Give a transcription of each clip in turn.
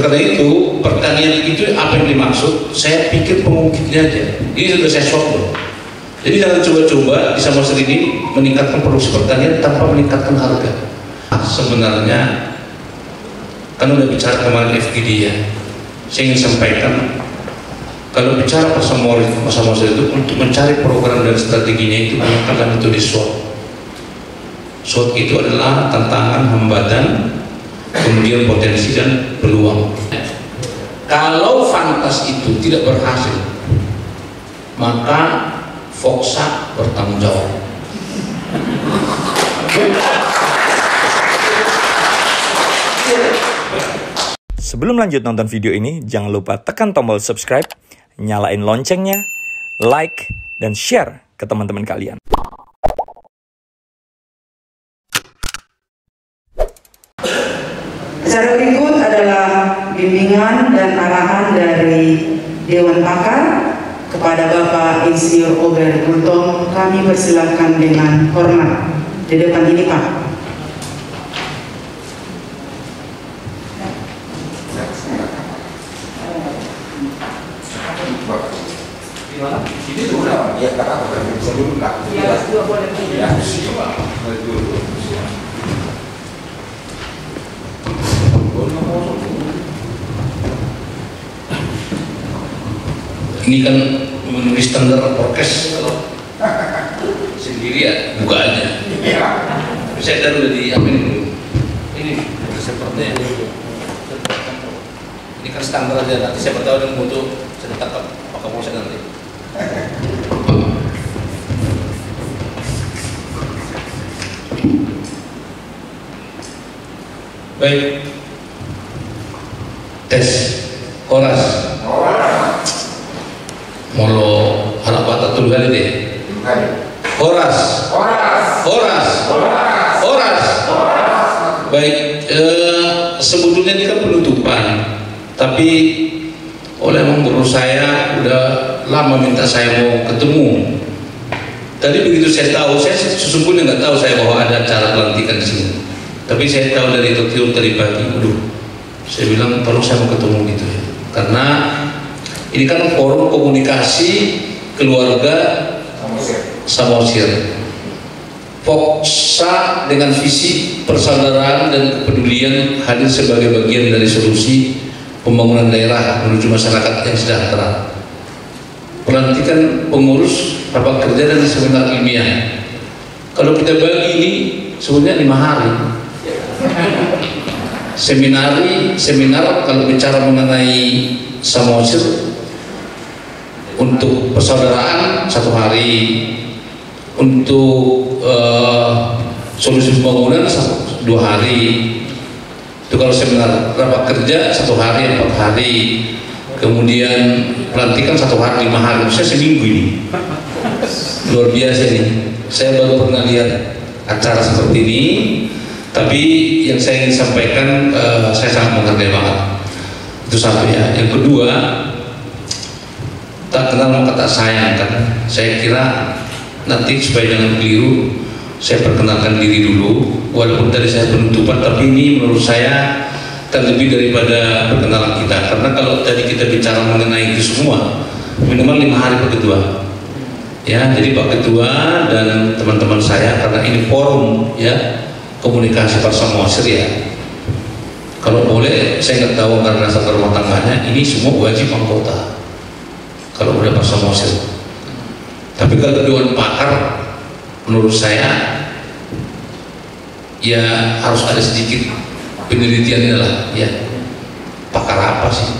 Karena itu pertanian itu apa yang dimaksud? Saya pikir pengungkitnya aja. Ini sudah saya shock loh. Jadi jangan coba-coba di Samosir ini meningkatkan produksi pertanian tanpa meningkatkan harga. Sebenarnya kan udah bicara kemarin FGD ya. Saya ingin sampaikan kalau bicara Samosir itu untuk mencari program dan strateginya itu gunakanlah metode SWOT. SWOT itu adalah tantangan, hambatan, kemudian potensi dan peluang. Kalau Fantas itu tidak berhasil, maka Foxa bertanggung jawab. Sebelum lanjut nonton video ini, jangan lupa tekan tombol subscribe, nyalain loncengnya, like, dan share ke teman-teman kalian. Acara berikut adalah bimbingan dan arahan dari Dewan Pakar kepada Bapak Insinyur Ober Gultom. Kami persilakan dengan hormat di depan ini, Pak. Ini sudah ya karena sebelum lah. Ya, dua boleh. Ya, Ini kan menulis standar prokes kalau sendiri ya buka aja. Saya kan udah di apa ini seperti ini kan standar aja. Nanti siapa tahu yang butuh saya tetap pakai mau saya nanti. Baik, tes Horas. Molo anak bata tuh kali deh. Horas. Baik, sebetulnya ini kan penutupan, tapi oleh menurut saya udah lama minta saya mau ketemu. Tadi begitu saya tahu, saya sesungguhnya nggak tahu saya bahwa ada acara pelantikan di sini. Tapi saya tahu dari Tokyo tadi pagi, saya bilang perlu saya mau ketemu gitu ya, karena ini kan forum komunikasi keluarga Samosir. Foxa dengan visi persaudaraan dan kepedulian hadir sebagai bagian dari solusi pembangunan daerah menuju masyarakat yang sejahtera. Pelantikan pengurus, rapat kerja dan seminar ilmiah. Kalau kita bagi ini sebenarnya 5 hari. Seminar kalau bicara mengenai Samosir untuk persaudaraan 1 hari, untuk solusi pembangunan 2 hari. Itu kalau seminar, rapat kerja 1 hari, 4 hari, kemudian pelantikan 1 hari, 5 hari. Saya seminggu ini luar biasa nih. Saya baru pernah lihat acara seperti ini. Tapi yang saya ingin sampaikan, saya sangat menghargai banget. Itu satu ya. Yang kedua, tak kenal maka tak sayang kan. Saya kira nanti supaya jangan keliru, saya perkenalkan diri dulu. Walaupun tadi saya penutupan, tapi ini menurut saya terlebih daripada perkenalan kita. Karena kalau tadi kita bicara mengenai itu semua, minimal 5 hari Pak Ketua. Ya, jadi Pak Ketua dan teman-teman saya, karena ini forum ya komunikasi Samosir ya. Kalau boleh, saya nggak tahu karena satu rumah tangganya, ini semua wajib anggota. Kalau udah Samosir. Tapi kalau Dewan Pakar, menurut saya ya harus ada sedikit penelitiannya lah ya. Pakar apa sih?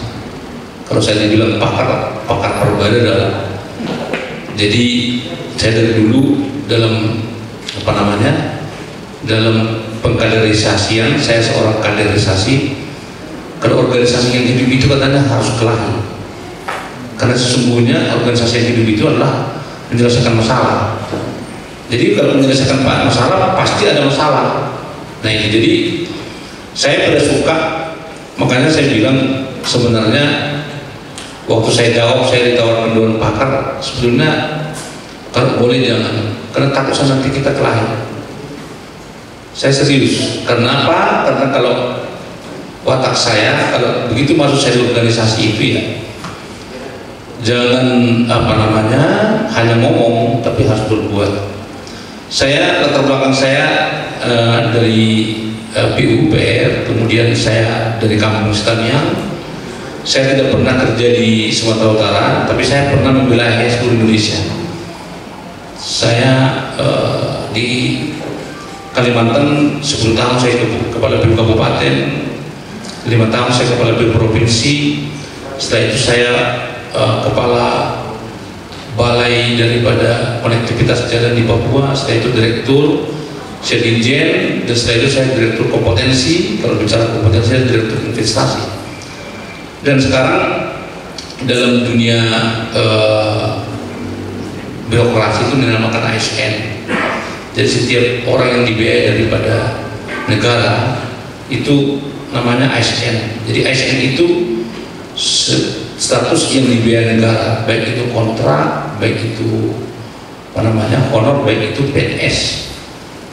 Kalau saya dibilang pakar perbada dalam. Jadi saya dari dulu dalam apa namanya, dalam pengkaderisasian, saya seorang kaderisasi. Kalau organisasi yang hidup itu katanya harus kelahi, karena sesungguhnya organisasi yang hidup itu adalah menyelesaikan masalah. Jadi kalau menyelesaikan masalah pasti ada masalah. Nah ini jadi saya pada suka, makanya saya bilang sebenarnya waktu saya jawab, saya ditawarkan Dewan Pakar, sebetulnya kalau boleh jangan, karena takut nanti kita kelahi. Saya serius. Karena apa? Karena kalau watak saya kalau begitu masuk saya di organisasi itu ya jangan hanya ngomong tapi harus berbuat. Saya latar belakang saya dari PUPR, kemudian saya dari Kampung Stamiang. Saya tidak pernah kerja di Sumatera Utara, tapi saya pernah membela seluruh Indonesia. Saya di Kalimantan 10 tahun saya kepala BIM Kabupaten, 5 tahun saya kepala BIM Provinsi. Setelah itu saya kepala balai daripada konektivitas jalan di Papua. Setelah itu direktur, saya dirjen, dan setelah itu saya direktur kompetensi. Kalau bicara kompetensi, saya direktur investasi. Dan sekarang dalam dunia birokrasi itu dinamakan ASN. Jadi setiap orang yang dibiayai daripada negara itu namanya ASN. Jadi ASN itu status yang dibiayai negara, baik itu kontrak, baik itu honor, baik itu PNS.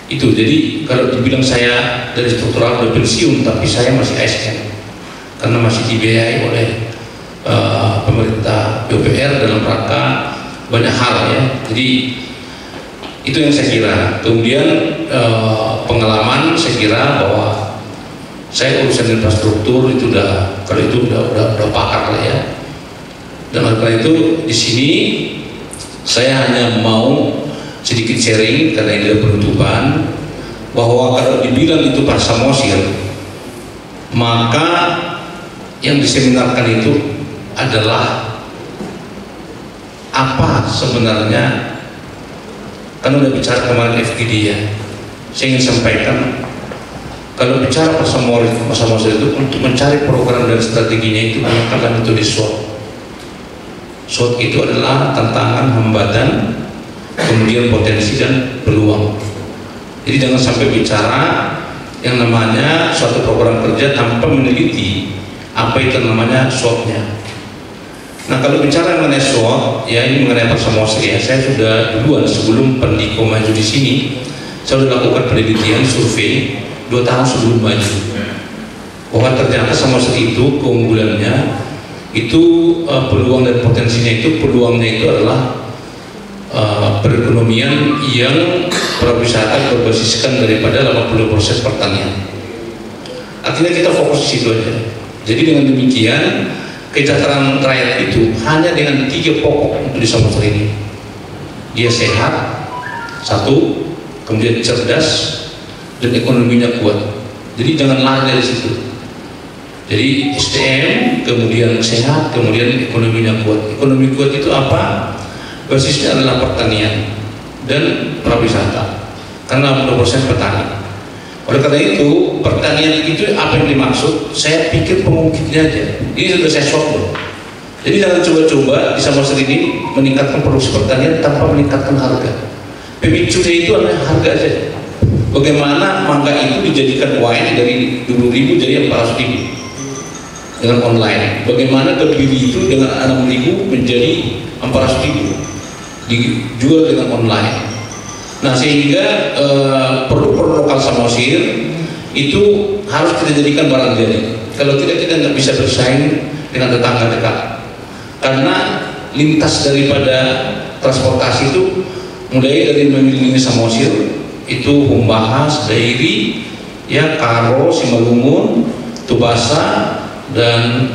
Itu jadi kalau dibilang saya dari struktural udah pensiun, tapi saya masih ASN karena masih dibiayai oleh pemerintah PUPR dalam rangka banyak hal ya. Jadi itu yang saya kira. Kemudian pengalaman saya kira bahwa saya urusan infrastruktur itu udah pakar lah ya. Dan oleh karena itu di sini saya hanya mau sedikit sharing karena ini ada penutupan bahwa kalau dibilang itu Pak Samosir, maka yang diseminarkan itu adalah apa sebenarnya. Kan udah bicara kemarin FGD ya, saya ingin sampaikan kalau bicara Pak Samosir itu untuk mencari program dan strateginya itu menggunakan metode SWOT. SWOT itu adalah tantangan, hambatan, kemudian potensi dan peluang. Jadi jangan sampai bicara yang namanya suatu program kerja tanpa meneliti apa itu namanya SWOT-nya. Nah kalau bicara mengenai SWOT, ya ini mengenai Pak Samosir ya, saya sudah duluan sebelum Pendiko maju di sini, saya sudah lakukan penelitian survei 2 tahun sebelum maju. Bahwa ternyata Samosir itu keunggulannya itu peluang dan potensinya itu, peluangnya itu adalah perekonomian yang pariwisata berbasiskan daripada 80% pertanian. Artinya kita fokus di situ aja. Jadi dengan demikian kesejahteraan rakyat itu hanya dengan 3 pokok untuk di Samosir ini. Dia sehat, 1, kemudian cerdas, dan ekonominya kuat. Jadi jangan lari dari situ. Jadi SDM, kemudian sehat, kemudian ekonominya kuat. Ekonomi kuat itu apa? Basisnya adalah pertanian dan pariwisata. Karena 60% petani. Oleh karena itu, pertanian itu apa yang dimaksud? Saya pikir pengungkitnya aja. Ini sudah saya shock loh. Jadi jangan coba-coba di Samosir ini meningkatkan produksi pertanian tanpa meningkatkan harga. Pemicunya itu adalah harga aja. Bagaimana mangga itu dijadikan wine dari 20.000 jadi 400.000 dengan online. Bagaimana kebiri itu dengan 6.000 menjadi 400.000 dijual dengan online. Nah sehingga produk-produk lokal Samosir itu harus kita jadikan barang jadi. Kalau tidak, kita nggak bisa bersaing dengan tetangga dekat. Karena lintas daripada transportasi itu mulai dari memiliki Samosir itu Humbahas, Dairi, ya Karo, Simalungun, Tubasa, dan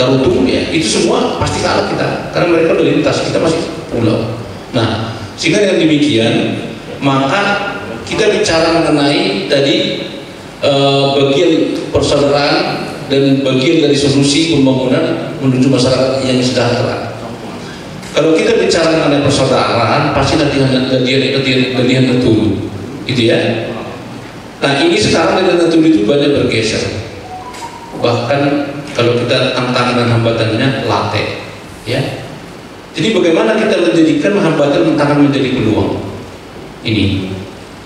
Tarutung ya, itu semua pasti kalah kita karena mereka udah lintas, kita masih pulau. Nah sehingga dengan demikian maka kita bicara mengenai tadi bagian persaudaraan dan bagian dari solusi pembangunan menuju masyarakat yang sejahtera. Kalau kita bicara mengenai persaudaraan pasti latihan betul, gitu ya. Nah ini sekarang latihan betul itu banyak bergeser. Bahkan kalau kita tantangan dan hambatannya latte, ya. Jadi bagaimana kita menjadikan hambatan tantangan menjadi peluang ini?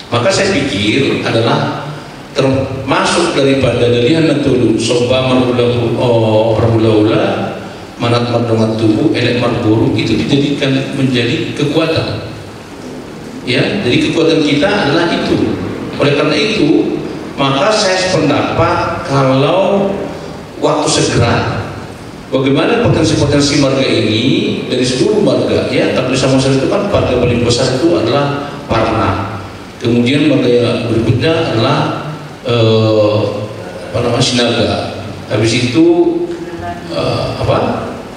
Maka saya pikir adalah termasuk daripada dalihan mentulu soba marhula manat mardongat tubuh elek marburu itu dijadikan menjadi kekuatan. Ya, jadi kekuatan kita adalah itu. Oleh karena itu Maka saya sependapat kalau waktu segera, bagaimana potensi-potensi marga ini dari seluruh marga, ya, tapi Samosir itu kan marga paling besar itu adalah Parna. Kemudian marga berikutnya adalah Sinaga. Habis itu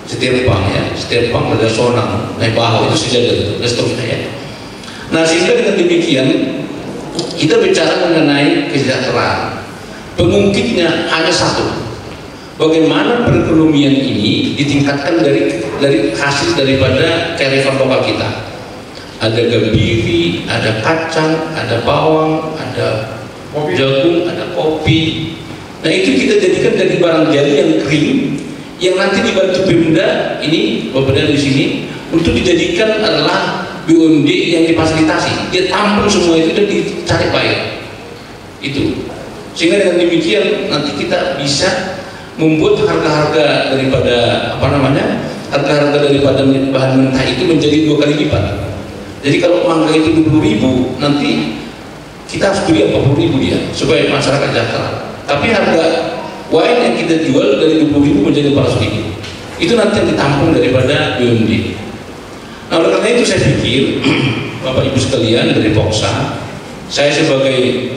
Setirpang, ya, Setirpang ada Sonang, Naibahau, itu Sejajar, dan seterusnya, ya. Nah, sehingga dengan demikian kita bicara mengenai kesejahteraan. Pengungkitnya hanya satu. Bagaimana perekonomian ini ditingkatkan dari hasil daripada kearifan lokal kita. Ada gambiri, ada kacang, ada bawang, ada jagung, ada kopi. Nah, itu kita jadikan dari barang jadi yang kering, yang nanti dibantu Pemda ini, Bapak di sini, untuk dijadikan adalah BUMD yang difasilitasi. Dia tampung semua itu dan dicari bayar. Itu. Sehingga dengan demikian nanti kita bisa membuat harga-harga daripada harga-harga daripada bahan mentah itu menjadi 2 kali lipat. Jadi kalau mangga itu 20.000, nanti kita harus beli 40.000 dia supaya masyarakat sejahtera. Tapi harga wine yang kita jual dari 20.000 menjadi 400.000. Itu nanti yang ditampung daripada BUMD. Nah, oleh karena itu saya pikir Bapak Ibu sekalian dari Poksa, saya sebenarnya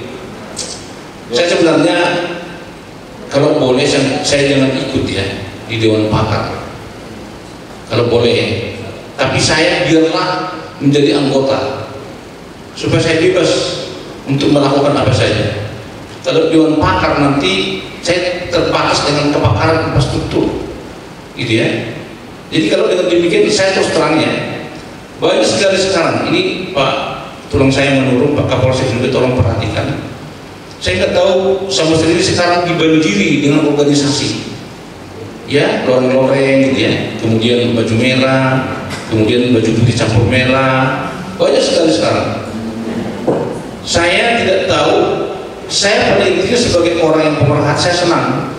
kalau boleh saya jangan ikut ya di Dewan Pakar, kalau boleh, tapi saya biarlah menjadi anggota supaya saya bebas untuk melakukan apa saja. Kalau Dewan Pakar nanti saya terbatas dengan kepakaran infrastruktur, gitu ya. Jadi kalau dengan demikian saya terus terangnya banyak sekali sekarang ini, Pak, tolong saya menurut Pak Kapolsek juga tolong perhatikan. Saya nggak tahu sama sendiri sekarang dibanjiri dengan organisasi, ya, loreng-loreng gitu ya, kemudian baju merah, kemudian baju putih campur merah, banyak sekali sekarang. Saya tidak tahu, saya pada intinya sebagai orang yang pemerhati saya senang,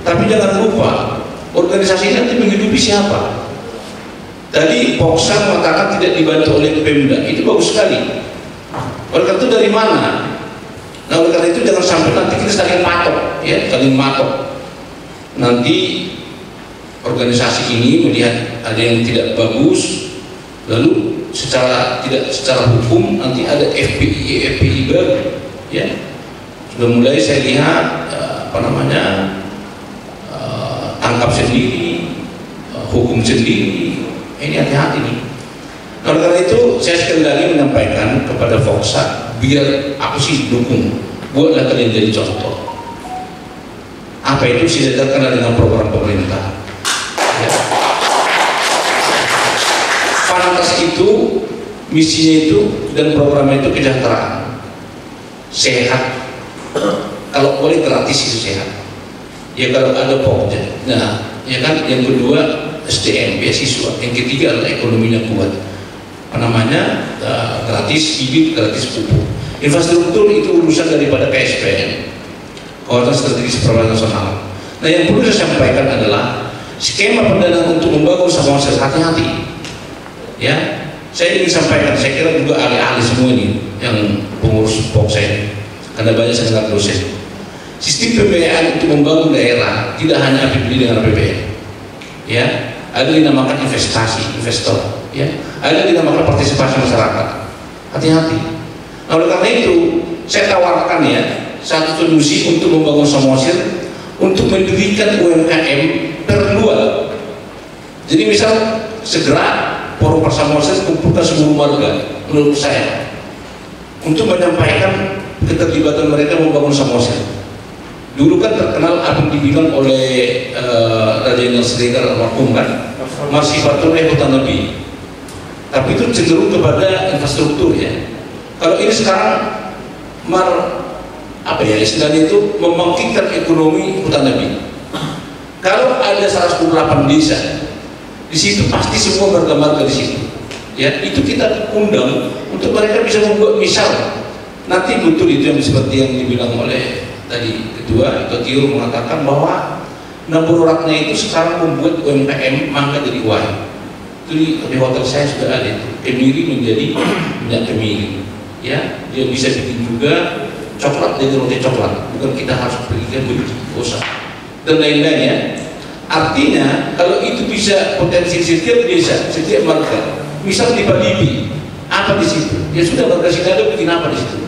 tapi jangan lupa organisasi ini nanti menghidupi siapa. Tadi Poksa mengatakan tidak dibantu oleh Pemda, itu bagus sekali. Oleh karena itu dari mana? Nah, oleh karena itu jangan sampai nanti kita saling patok, ya, saling matok. Nanti organisasi ini melihat ada yang tidak bagus, lalu secara hukum nanti ada FPI baru, ya. Sudah mulai saya lihat tangkap sendiri, hukum sendiri. Ini hati-hati nih. Nah, oleh karena itu saya sekali lagi menyampaikan kepada Poksa, biar aku sih dukung, buatlah kalian jadi contoh. Apa itu sejajarkan dengan program pemerintah. Ya. Pantas itu, misinya itu dan programnya itu kesejahteraan, sehat. Kalau boleh gratis itu sehat. Ya kalau ada pokja. Nah, ya kan, yang kedua SDM, beasiswa. Yang ketiga adalah ekonominya kuat. Gratis bibit, gratis pupuk. Infrastruktur itu urusan daripada KSPN, Kawasan Strategis Prioritas Nasional. Nah, yang perlu saya sampaikan adalah skema pendanaan untuk membangun Samosir, hati-hati. Ya, saya ingin sampaikan, saya kira juga ahli-ahli semua ini yang pengurus Poksa ini, karena banyak saya dengar dosen. Sistem pembiayaan untuk membangun daerah tidak hanya APBD dengan APBN. Ya, ada dinamakan investasi, investor, ya, ada dinamakan partisipasi masyarakat. Hati-hati. Nah, oleh karena itu saya tawarkan ya satu solusi untuk membangun Samosir, untuk mendirikan UMKM terluar. Jadi misal segera Forum Samosir kumpulkan seluruh warga, menurut saya, untuk menyampaikan keterlibatan mereka membangun Samosir. Dulu kan terkenal apa yang dibilang oleh Raja Jenderal Sregar almarhum kan, masih patuleh hutan Nabi. Tapi itu cenderung kepada infrastruktur ya. Kalau ini sekarang istilahnya itu membangkitkan ekonomi hutan Nabi. Kalau ada 128 desa, di situ pasti semua marga-marga di situ. Ya, itu kita undang untuk mereka bisa membuat misal. Nanti betul itu yang seperti yang dibilang oleh tadi kedua itu Tio mengatakan bahwa Nambur Ratna itu sekarang membuat UMKM mangga jadi wine. Itu di hotel saya sudah ada itu. Kemiri menjadi minyak kemiri. Ya, dia bisa bikin juga coklat jadi roti coklat, bukan kita harus berikan benci, dosa dan lain-lain ya. Artinya kalau itu bisa potensi setiap desa, setiap marga, misal di Padibi, apa di situ? Ya sudah, marga Sinado bikin apa di situ?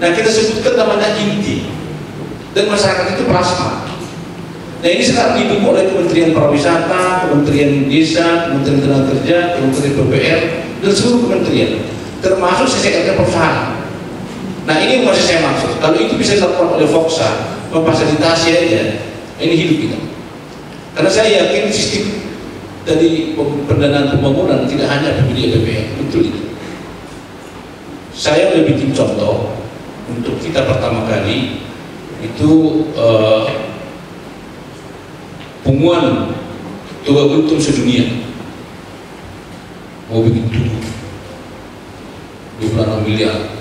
Nah, kita sebutkan namanya inti, dan masyarakat itu plasma. Nah, ini sekarang didukung oleh Kementerian Pariwisata, Kementerian Desa, Kementerian Tenaga Kerja, Kementerian PPR, dan seluruh kementerian, termasuk sekretariat perusahaan. Nah, ini yang masih saya maksud. Kalau itu bisa dilakukan oleh Foksa, memfasilitasi aja, ini hidup kita. Karena saya yakin sistem dari pendanaan pembangunan tidak hanya PBD PPR, betul itu. Saya udah bikin contoh untuk kita pertama kali itu punguan Tuba Guntung sedunia mau bikin tugu 26 miliar.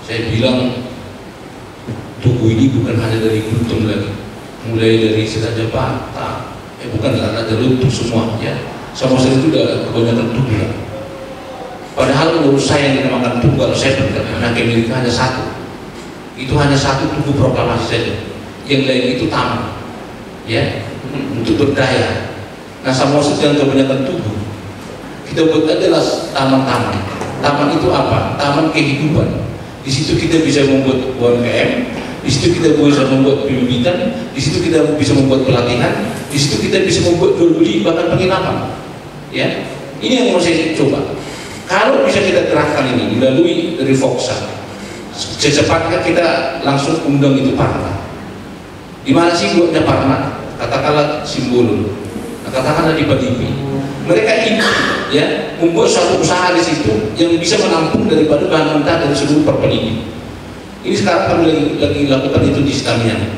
Saya bilang tugu ini bukan hanya dari Guntung lagi, mulai dari Sedaja Bata, bukan ada runtuh semua ya. Sama sekali itu udah kebanyakan tugu ya. Padahal menurut saya yang dinamakan tugu, kalau saya pernah ke Amerika hanya satu, itu hanya satu tugu proklamasi saja, yang lain itu taman ya, untuk berdaya. Nah, sama sekali yang kebanyakan tugu kita buat adalah taman-taman. Taman itu apa? Taman kehidupan. Di situ kita bisa membuat UMKM, di situ kita bisa membuat pembibitan, di situ kita bisa membuat pelatihan, di situ kita bisa membuat jual beli, bahkan penginapan. Ya, ini yang mau saya coba. Kalau bisa kita gerakkan ini melalui dari Foksa, secepatnya kita langsung undang itu Parna. Di mana sih buatnya Parna? Katakanlah Simbolo, katakanlah di Padibi. Mereka ini ya membuat suatu usaha di situ yang bisa menampung daripada bahan mentah dari seluruh Perpelini. Ini sekarang kami lagi lakukan itu di Stamian.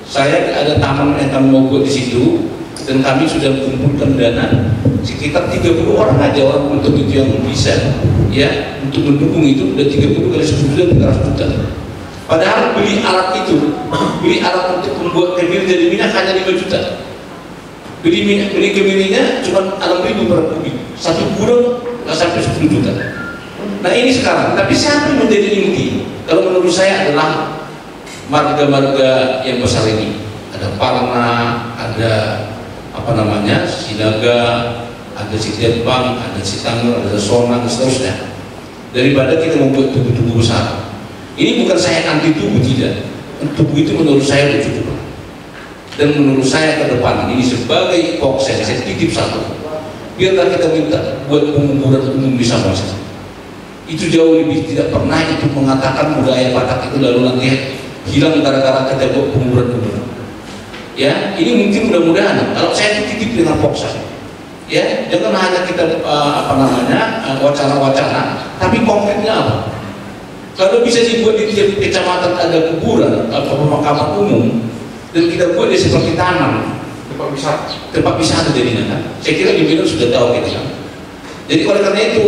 Saya ada taman yang kami mau buat di situ, dan kami sudah mengumpulkan dana sekitar 30 orang aja orang untuk itu yang bisa ya untuk mendukung itu, udah 30 kali 10 juta 300 juta. Padahal beli alat untuk membuat kemiri jadi minyak hanya 5 juta. Beli kemirinya cuma 6.000 per kubik, satu gudang nggak sampai 10 juta. Nah, ini sekarang, tapi siapa yang menjadi inti? Kalau menurut saya adalah marga-marga yang besar ini. Ada Parna, ada apa namanya, Sinaga, ada Sitiatbang, ada Sitangger, ada Sonang, dan seterusnya. Daripada kita membuat tugu-tugu besar. Ini bukan saya anti tugu, tidak. Tugu itu menurut saya sudah cukup. Dan menurut saya ke depan ini sebagai Foksa, saya titip satu, biarlah kita minta buat penguburan umum di Samosir. Itu jauh lebih, tidak pernah itu mengatakan budaya Batak itu lalu nanti hilang gara-gara kita buat penguburan umum. Ya, ini mungkin mudah-mudahan kalau saya titip dengan Foksa, ya jangan hanya kita wacana-wacana, tapi konkretnya apa? Kalau bisa dibuat di tiap kecamatan ada kuburan atau pemakaman umum, dan kita buat dia seperti taman, tempat wisata jadinya kan. Saya kira di Medan sudah tahu kita kan. Jadi oleh karena itu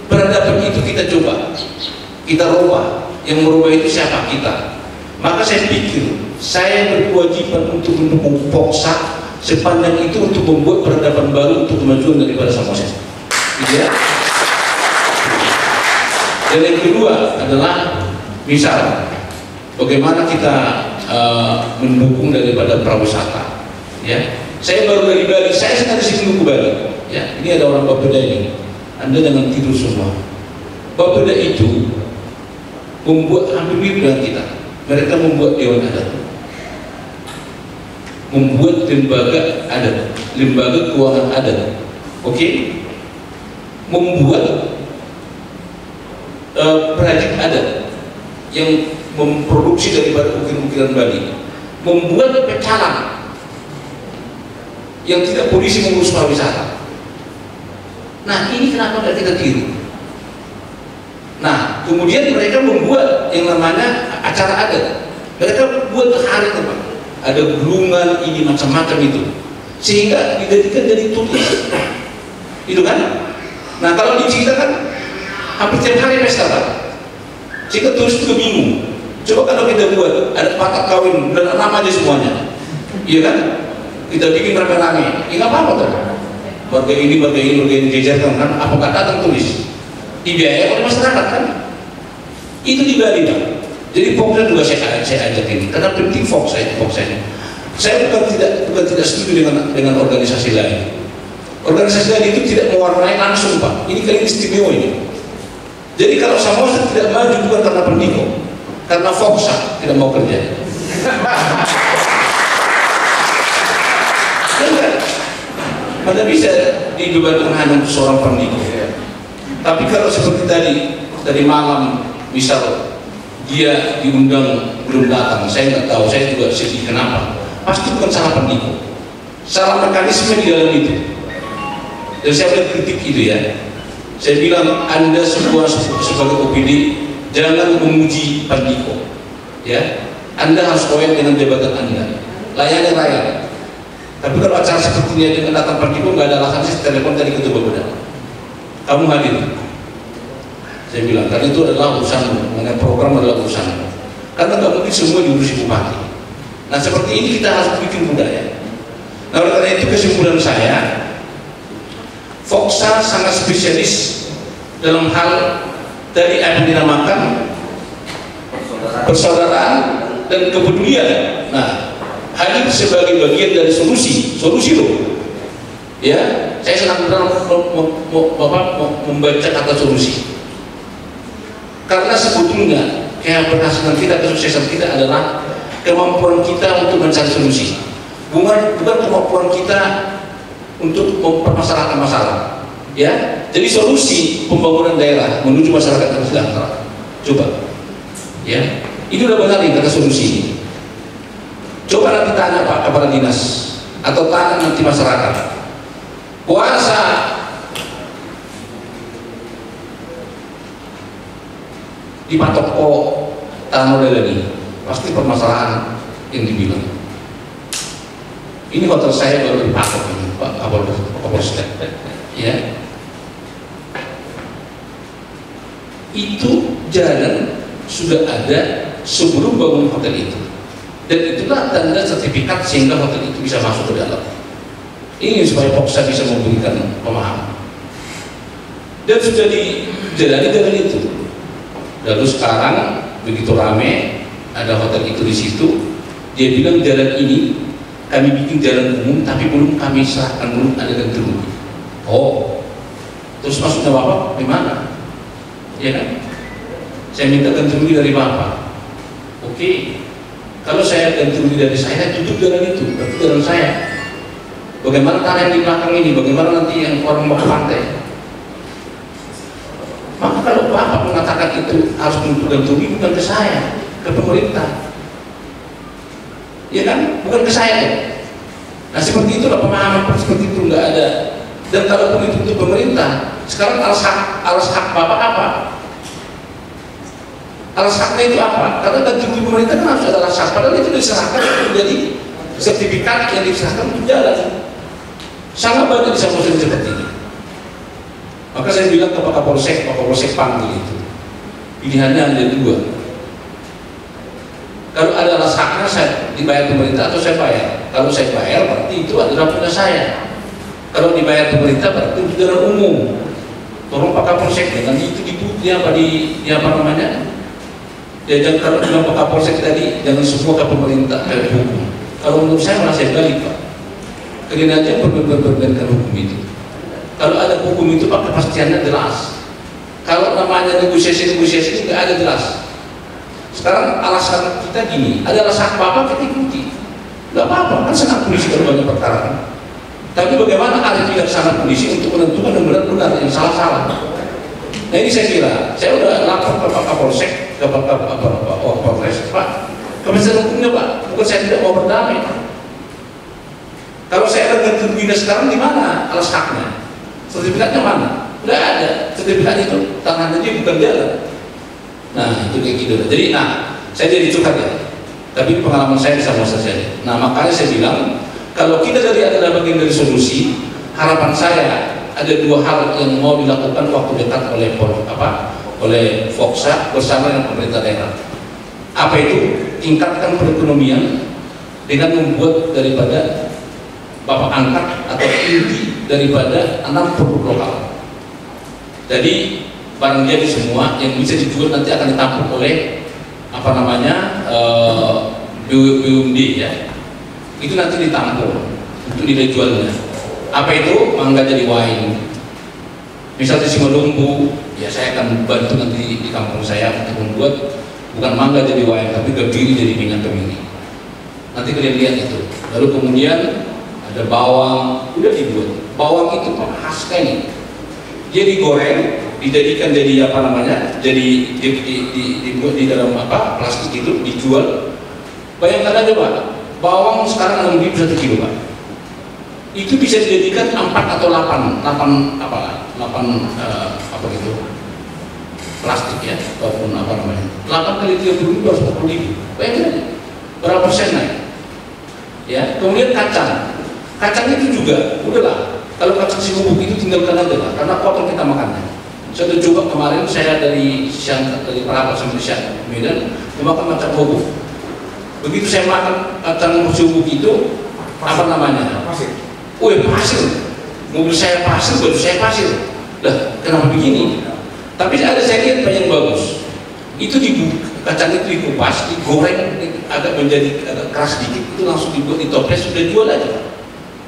peradaban itu kita coba, kita rubah. Yang merubah itu siapa? Kita. Maka saya pikir saya berkewajiban untuk mendukung Foksa sepanjang itu untuk membuat peradaban baru untuk kemajuan daripada Samosir. Gitu ya. Dan yang kedua adalah misal bagaimana kita mendukung daripada pariwisata. Ya, saya baru dari Bali, saya sedang di sini ke Bali. Ya, ini ada orang Bapeda ini. Anda jangan tidur semua. Bapeda itu membuat hampir mirip dengan kita. Mereka membuat dewan adat, membuat lembaga adat, lembaga keuangan adat. Oke, membuat perajin adat yang memproduksi daripada ukir-ukiran Bali, membuat pecalang yang tidak polisi mengurus pariwisata. Nah, ini kenapa tidak kita tiru? Nah, kemudian mereka membuat yang namanya acara adat. Mereka buat hari teman, ada gulungan ini macam-macam itu, sehingga dijadikan jadi tulis, itu kan? Nah, kalau di Cina kan hampir tiap hari pesta kan, sehingga tulis juga bingung. Coba kalau kita buat ada pakat kawin dan nama aja semuanya, iya kan? Kita bikin rame-rame, nggak apa-apa kan? Warga ini jajarkan kan? Apakah datang tulis? Dibiayai oleh masyarakat kan? Itu di Bali, Pak. Jadi Foxa juga saya ajak ini, karena penting Foxa ini. Saya bukan tidak setuju dengan organisasi lain. Organisasi lain itu tidak mewarnai langsung, Pak. Ini kali istimewa ini. Jadi kalau Samosa tidak maju bukan karena Pendiko, karena Foxa tidak mau kerja. Mana bisa dibebankan hanya untuk seorang Pendiko. Tapi kalau seperti tadi malam, misal dia diundang belum datang, saya nggak tahu, saya juga sedih kenapa. Pasti bukan salah Pendiko, salah mekanisme di dalam itu. Dan saya boleh kritik itu ya. Saya bilang Anda sebagai OPD jangan memuji Pendiko, ya. Anda harus koyak dengan jabatan Anda, layani rakyat. Tapi kalau acara seperti ini dengan datang Pendiko nggak ada alasan, saya telepon tadi ketua Bapeda, kamu hadir. Saya bilang karena itu adalah urusan, mengenai program adalah urusan. Karena nggak mungkin semua diurusi bupati. Nah seperti ini kita harus bikin budaya. Nah oleh karena itu kesimpulan saya, Foxa sangat spesialis dalam hal dari apa yang dinamakan persaudaraan dan kepedulian. Nah, hadir sebagai bagian dari solusi loh. Ya, saya senang benar membaca kata solusi. Karena sebetulnya keberhasilan kita, kesuksesan kita adalah kemampuan kita untuk mencari solusi. Bukan kemampuan kita untuk mempermasalahkan masalah, ya. Jadi solusi pembangunan daerah menuju masyarakat yang sejahtera. Coba, ya. Ini udah benar nih kata solusi ini. Coba nanti tanya Pak Kepala Dinas atau tanya nanti masyarakat. Puasa dipatok tanah lagi, pasti permasalahan yang dibilang. Ini hotel saya baru dipatok ini, Pak Kapolres, ya. Itu jalan sudah ada sebelum bangun hotel itu, dan itulah tanda sertifikat sehingga hotel itu bisa masuk ke dalam. Ini supaya Foxa bisa memberikan pemahaman, dan sudah dijalani jalan itu. Lalu sekarang begitu rame ada hotel itu di situ, dia bilang jalan ini kami bikin jalan umum tapi belum kami serahkan, belum ada ganti rugi. Oh, terus maksudnya Bapak gimana? Ya kan? Saya minta ganti rugi dari Bapak. Oke, kalau saya ganti rugi dari saya, tutup jalan itu, berarti jalan saya. Bagaimana tanah yang di belakang ini? Bagaimana nanti yang orang mau ke pantai? Maka kalau Bapak mengatakan itu harus menutup ganti rugi, bukan ke saya, ke pemerintah. Ya kan, bukan ke saya tuh. Nah seperti itulah pemahaman seperti itu nggak ada. Dan kalaupun itu untuk pemerintah, sekarang alas hak Bapak apa? Alas haknya itu apa? Karena ganti rugi pemerintah kan harus ada alas hak. Padahal itu diserahkan menjadi sertifikat yang diserahkan untuk jalan. Sangat banyak di Samosir seperti ini. Maka saya bilang ke Pak Kapolsek panggil itu. Pilihannya ada dua. Kalau ada alas haknya saya dibayar pemerintah atau saya bayar. Kalau saya bayar berarti itu adalah punya saya. Kalau dibayar pemerintah berarti itu jalan umum. Tolong Pak Kapolsek dengan itu apa namanya? Ya jangan, kalau bilang Pak Kapolsek tadi jangan semua ke pemerintah ke hukum. Kalau menurut saya malah saya balik Pak. Kalian aja berbeda hukum itu. Kalau ada hukum itu Pak kepastiannya jelas. Kalau namanya negosiasi nggak ada jelas. Sekarang alasan kita gini, ada alasan Bapak kita ikuti, nggak apa-apa, kan senang polisi kalau banyak perkara. Tapi bagaimana ada bijaksana polisi untuk menentukan yang benar-benar yang salah-salah. Nah ini saya kira, saya udah lapor ke Pak Kapolsek, ke Pak Kapolres, Pak, kepastian hukumnya Pak, bukan saya tidak mau berdamai. Kalau saya ada ganti ruginya sekarang di mana alas haknya? Sertifikatnya mana? Nggak ada. Sertifikat itu tangan aja bukan jalan. Nah itu kayak gitu. Jadi saya jadi curhat ya. Tapi pengalaman saya bisa masa saja. Nah makanya saya bilang kalau kita adalah bagian dari solusi, harapan saya ada dua hal yang mau dilakukan waktu dekat oleh Foxa bersama dengan pemerintah daerah. Apa itu? Tingkatkan perekonomian dengan membuat daripada Bapak angkat atau inti daripada 6 produk lokal. Jadi barang jadi semua yang bisa dijual nanti akan ditampung oleh apa namanya BUMD ya, itu nanti ditampung untuk nilai jualnya. Apa itu? Mangga jadi wine. Misalnya di Simalungu, ya saya akan bantu nanti di kampung saya untuk membuat bukan mangga jadi wine, tapi kebiri jadi minyak kebiri. Nanti kalian lihat itu. Lalu kemudian ada bawang, udah dibuat. Bawang itu khas sekali. Dia digoreng, dijadikan jadi apa namanya? Jadi dibuat di dalam apa? Plastik itu dijual. Bayangkan aja Pak, bawang sekarang 6.000 1 kilo Pak. Itu bisa dijadikan 4 atau 8 apa gitu plastik ya, ataupun apa namanya 8 kali 30.000 240.000. Bayangkan aja berapa persen naik ya. Kemudian kacang itu juga udahlah, kalau kacang si bubuk itu tinggalkan aja lah, karena kotor kita makannya. Saya udah coba kemarin, saya dari Parapat sampai Siang Medan makan kacang bubuk. Begitu saya makan kacang si bubuk itu apa namanya? Pasir. Mobil saya pasir, baju saya pasir. Lah, kenapa begini? Tapi ada saya lihat banyak bagus. Itu kacang itu dikupas, digoreng agak menjadi agak keras sedikit, itu langsung dibuat di toples, sudah jual aja.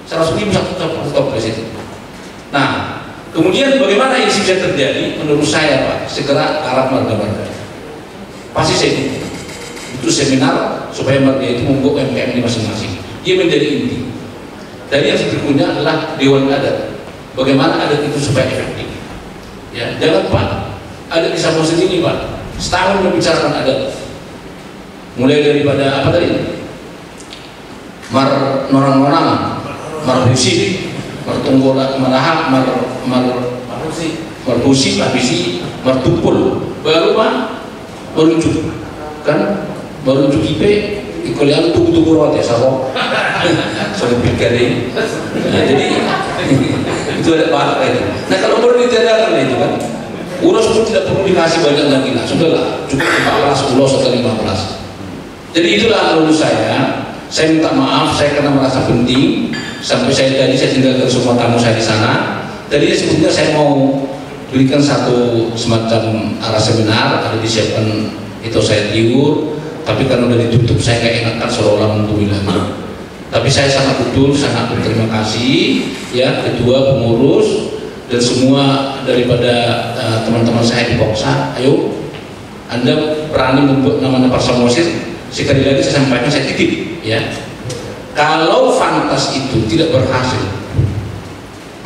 100.000 1 toples itu. Nah, kemudian bagaimana ini bisa terjadi? Menurut saya Pak, segera arah marga-marga. Pasti saya itu seminar supaya marga itu membuat UMKM ini masing-masing. Dia menjadi inti. Dari yang berikutnya adalah Dewan Adat. Bagaimana adat itu supaya efektif? Ya, jangan Pak, adat di Samosir ini Pak, setahun membicarakan adat. Mulai daripada apa tadi? Norang-norang, marbusi, martunggola, marahak, marbusi, martupul. Baru Pak, merujuk kan? Merujuk IP. Ikulian tunggu rawat ya sabok soal pikir jadi itu ada pak itu. Nah kalau baru ditiadakan itu kan urus pun tidak perlu dikasih banyak lagi lah, sudahlah cukup 14, 10 atau 15. Jadi itulah menurut saya minta maaf saya karena merasa penting sampai saya tinggalkan semua tamu saya di sana. Tadi sebetulnya saya mau berikan satu semacam arah seminar, ada disiapkan itu saya tiur. Tapi karena udah ditutup saya nggak enakan seolah-olah menunggu lagi. Tapi saya sangat berterima kasih ya ketua, pengurus dan semua daripada teman-teman saya di Poksa. Ayo Anda berani membuat namanya Pasar Samosir. Sekali lagi saya sampaikan, saya titip ya. Kalau Fantas itu tidak berhasil,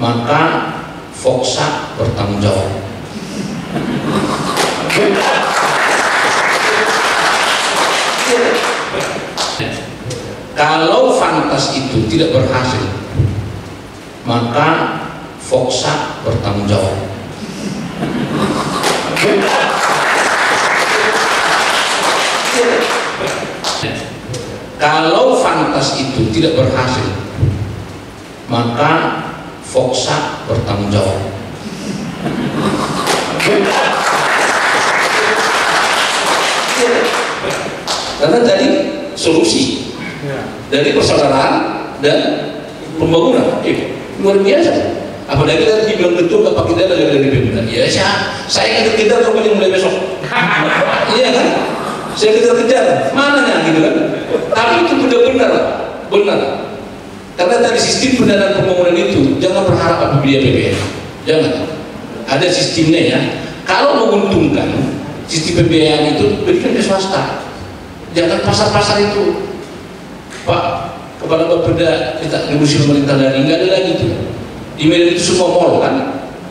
maka Poksa bertanggung jawab. Kalau Fantas itu tidak berhasil, maka Poksa bertanggung jawab. Kalau Fantas itu tidak berhasil, maka Poksa bertanggung jawab. Karena tadi solusi dari persaudaraan dan pembangunan luar biasa. Apalagi tadi dibilang betul Bapak kita dari pimpinan. Ya saya kejar rupanya mulai besok. Iya kan? Saya kejar mananya gitu kan? Tapi itu benar. Karena tadi sistem pendanaan pembangunan itu jangan berharap APBN. Jangan. Ada sistemnya ya. Kalau menguntungkan sistem pembiayaan itu berikan ke swasta. Jangan pasar-pasar itu. Pak, kepala Bapeda kita negosiasi pemerintah dari nggak ada lagi itu. Di Medan itu semua mall kan?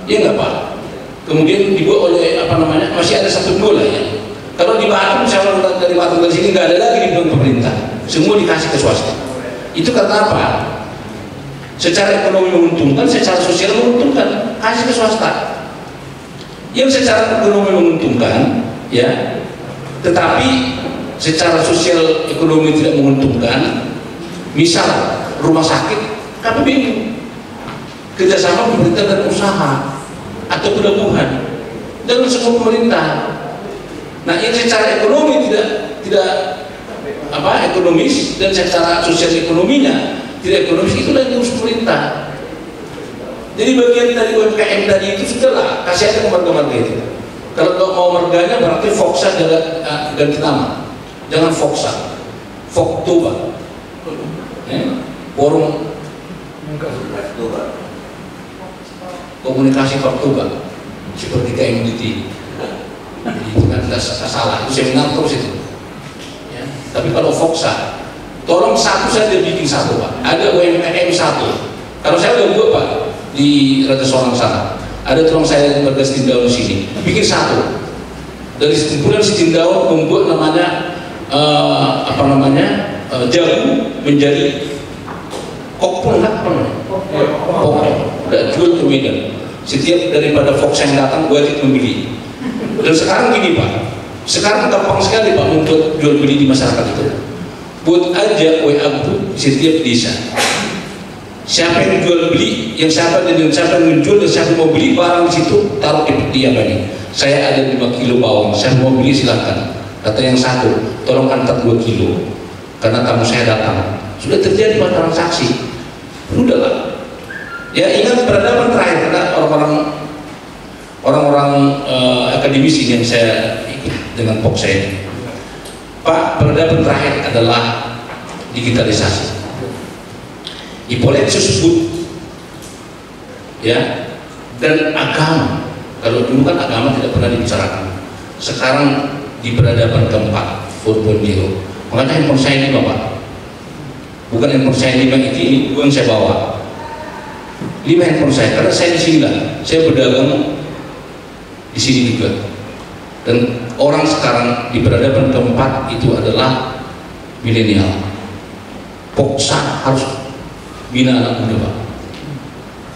Iya nggak Pak? Kemudian dibuat oleh apa namanya? Masih ada 1-2 lah ya. Kalau di Batam, saya dari Batam dari sini nggak ada lagi di pemerintah. Semua dikasih ke swasta. Itu karena apa? Secara ekonomi menguntungkan, secara sosial menguntungkan, kasih ke swasta. Yang secara ekonomi menguntungkan, ya, tetapi secara sosial ekonomi tidak menguntungkan, misal rumah sakit, KPBU, kerjasama pemerintah dan usaha atau pelabuhan, dengan semua pemerintah. Nah, yang secara ekonomi tidak ekonomis dan secara sosial ekonominya tidak ekonomis, itulah yang harus pemerintah. Jadi bagian dari UMKM tadi itu sudahlah kasih aja ke marga-marga itu. Kalau mau merganya berarti Foxa ganti nama, jangan Foxa, Foktoba, forum komunikasi Foktoba, seperti KMDT. Jadi itu kan tidak salah, itu seminar terus itu. Ya. Tapi kalau Foxa, tolong satu saja bikin satu Pak. Ada UMKM satu. Kalau saya udah buat Pak di Raja Sorang sana, ada tolong saya warga Sitindau di sini, bikin satu. Dari kumpulan Sitindau membuat namanya jagung menjadi kokpol apa namanya? Kokpol. Udah jual ke Medan. Setiap daripada Fox yang datang wajib membeli. Dan sekarang gini Pak, sekarang gampang sekali Pak membuat jual beli di masyarakat itu. Buat aja WA itu setiap desa. Siapa yang jual beli, yang siapa yang menjual dan siapa mau beli barang di situ, taruh di apa ini. Saya ada 5 kilo bawang, saya mau beli silakan. Kata yang satu, tolong antar 2 kilo, karena tamu saya datang. Sudah terjadi transaksi. Udahlah. Ya ingat peradaban terakhir, karena orang-orang akademisi yang saya ikut dengan Fox saya. Pak, peradaban terakhir adalah digitalisasi. Hippolytus sebut, ya, dan agama. Kalau dulu kan agama tidak pernah dibicarakan. Sekarang di peradaban keempat, 4.0. Makanya handphone saya ini Bapak, bukan handphone saya ini bukan saya bawa. 5 handphone saya, karena saya di sini lah, saya berdagang di sini juga. Dan orang sekarang di peradaban keempat itu adalah milenial. Foxa harus bina anak muda Pak.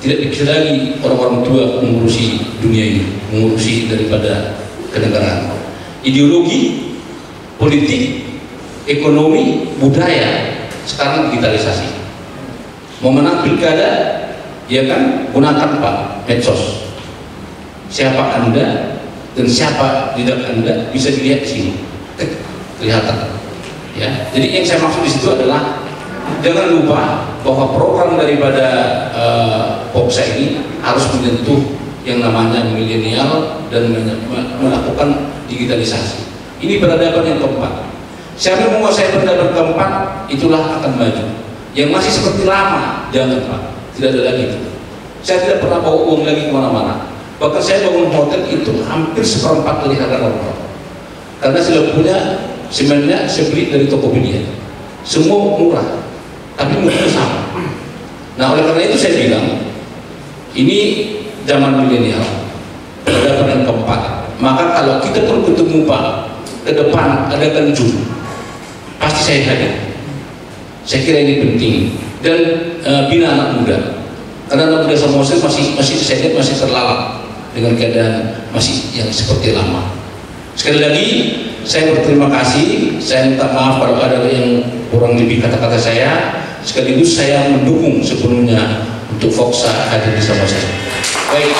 Tidak bisa lagi orang-orang tua mengurusi dunia ini, mengurusi daripada kenegaraan. Ideologi, politik, ekonomi, budaya sekarang digitalisasi. Mau menang pilkada, ya kan, gunakan Pak medsos. Siapa Anda dan siapa tidak Anda bisa dilihat di sini, kelihatan. Ya, jadi yang saya maksud di situ adalah jangan lupa bahwa program daripada Foxa ini harus menyentuh yang namanya milenial dan melakukan digitalisasi. Ini peradaban yang keempat. Siapa yang menguasai peradaban keempat, itulah akan maju. Yang masih seperti lama, jangan Pak, tidak ada lagi. Saya tidak pernah bawa uang lagi kemana-mana. Bahkan saya bangun hotel itu hampir 1/4 dari harga normal. Karena saya punya semennya saya beli dari Tokopedia. Semua murah, tapi murahnya sama. Nah oleh karena itu saya bilang, ini zaman milenial, peradaban yang keempat. Maka kalau kita perlu ketemu Pak ke depan adakan Zoom, pasti saya hadir. Saya kira ini penting. Dan bina anak muda, karena anak muda sama masih saya lihat masih terlalap dengan keadaan masih yang seperti lama. Sekali lagi saya berterima kasih. Saya minta maaf kalau ada yang kurang lebih kata-kata saya. Sekaligus saya mendukung sepenuhnya untuk Foxa hadir bersama saya. Baik,